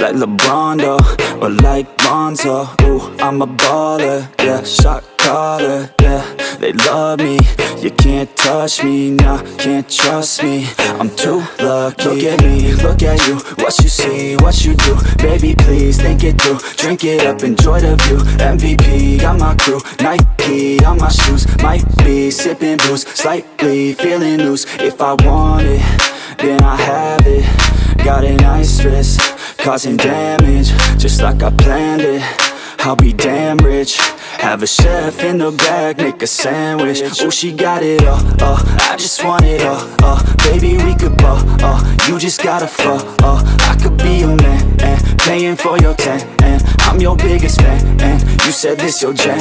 like LeBron though, or like Lonzo. Ooh, I'm a baller, yeah, shot caller, yeah. They love me, you can't touch me, nah, can't trust me. I'm too lucky. Look at me, look at you, what you see, what you do. Baby, please think it through, drink it up, enjoy the view. MVP on my crew, Nike on my shoes. Might be sipping booze, slightly feeling loose. If I want it, then I have it. Got an ice wrist, causing damage, just like I planned it. I'll be damn rich. Have a chef in the back, make a sandwich. Oh, she got it all, I just want it all, baby, we could ball, you just gotta fall, I could be a man, and paying for your tan, and I'm your biggest fan, and you said this your jam.